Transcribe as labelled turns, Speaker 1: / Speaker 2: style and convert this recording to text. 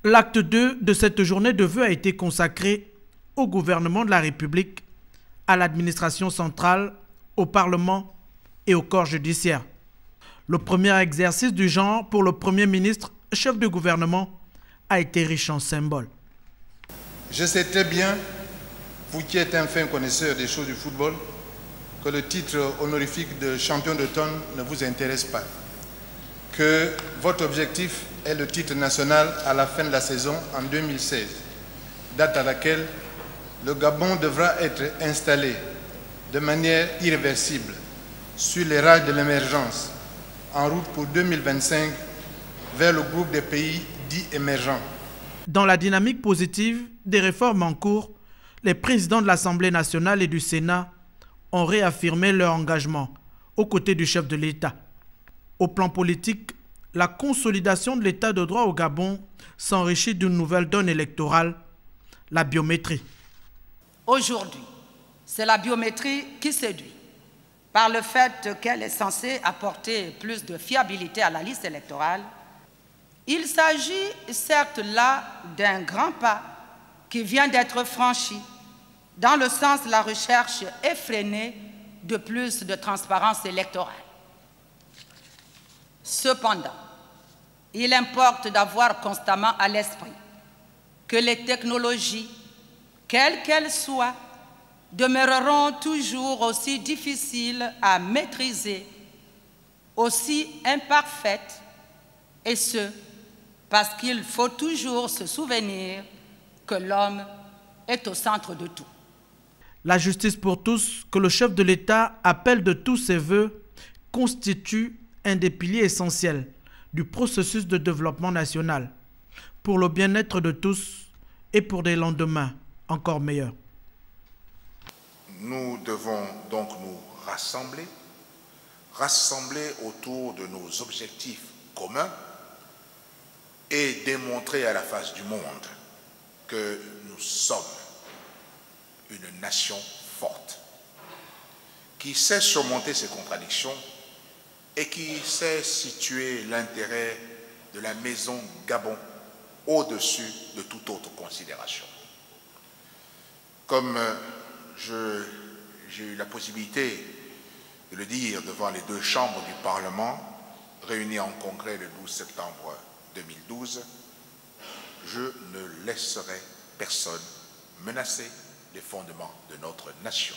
Speaker 1: L'acte 2 de cette journée de vœux a été consacré au gouvernement de la République, à l'administration centrale, au Parlement et au corps judiciaire. Le premier exercice du genre pour le Premier ministre, chef de gouvernement, a été riche en symboles.
Speaker 2: Je sais très bien, vous qui êtes un fin connaisseur des choses du football, que le titre honorifique de champion d'automne ne vous intéresse pas. Que votre objectif est le titre national à la fin de la saison en 2016, date à laquelle le Gabon devra être installé de manière irréversible sur les rails de l'émergence en route pour 2025 vers le groupe des pays dits émergents.
Speaker 1: Dans la dynamique positive des réformes en cours, les présidents de l'Assemblée nationale et du Sénat ont réaffirmé leur engagement aux côtés du chef de l'État. Au plan politique, la consolidation de l'État de droit au Gabon s'enrichit d'une nouvelle donne électorale, la biométrie.
Speaker 3: Aujourd'hui, c'est la biométrie qui séduit, par le fait qu'elle est censée apporter plus de fiabilité à la liste électorale. Il s'agit certes là d'un grand pas qui vient d'être franchi dans le sens de la recherche effrénée de plus de transparence électorale. Cependant, il importe d'avoir constamment à l'esprit que les technologies, quelles qu'elles soient, demeureront toujours aussi difficiles à maîtriser, aussi imparfaites, et ce, parce qu'il faut toujours se souvenir que l'homme est au centre de tout.
Speaker 1: La justice pour tous, que le chef de l'État appelle de tous ses voeux, constitue un des piliers essentiels du processus de développement national, pour le bien-être de tous et pour des lendemains encore meilleurs.
Speaker 4: Nous devons donc nous rassembler autour de nos objectifs communs et démontrer à la face du monde que nous sommes une nation forte, qui sait surmonter ses contradictions et qui sait situer l'intérêt de la maison Gabon au-dessus de toute autre considération. Comme j'ai eu la possibilité de le dire devant les deux chambres du Parlement, réunies en congrès le 12 septembre 2012, je ne laisserai personne menacer les fondements de notre nation.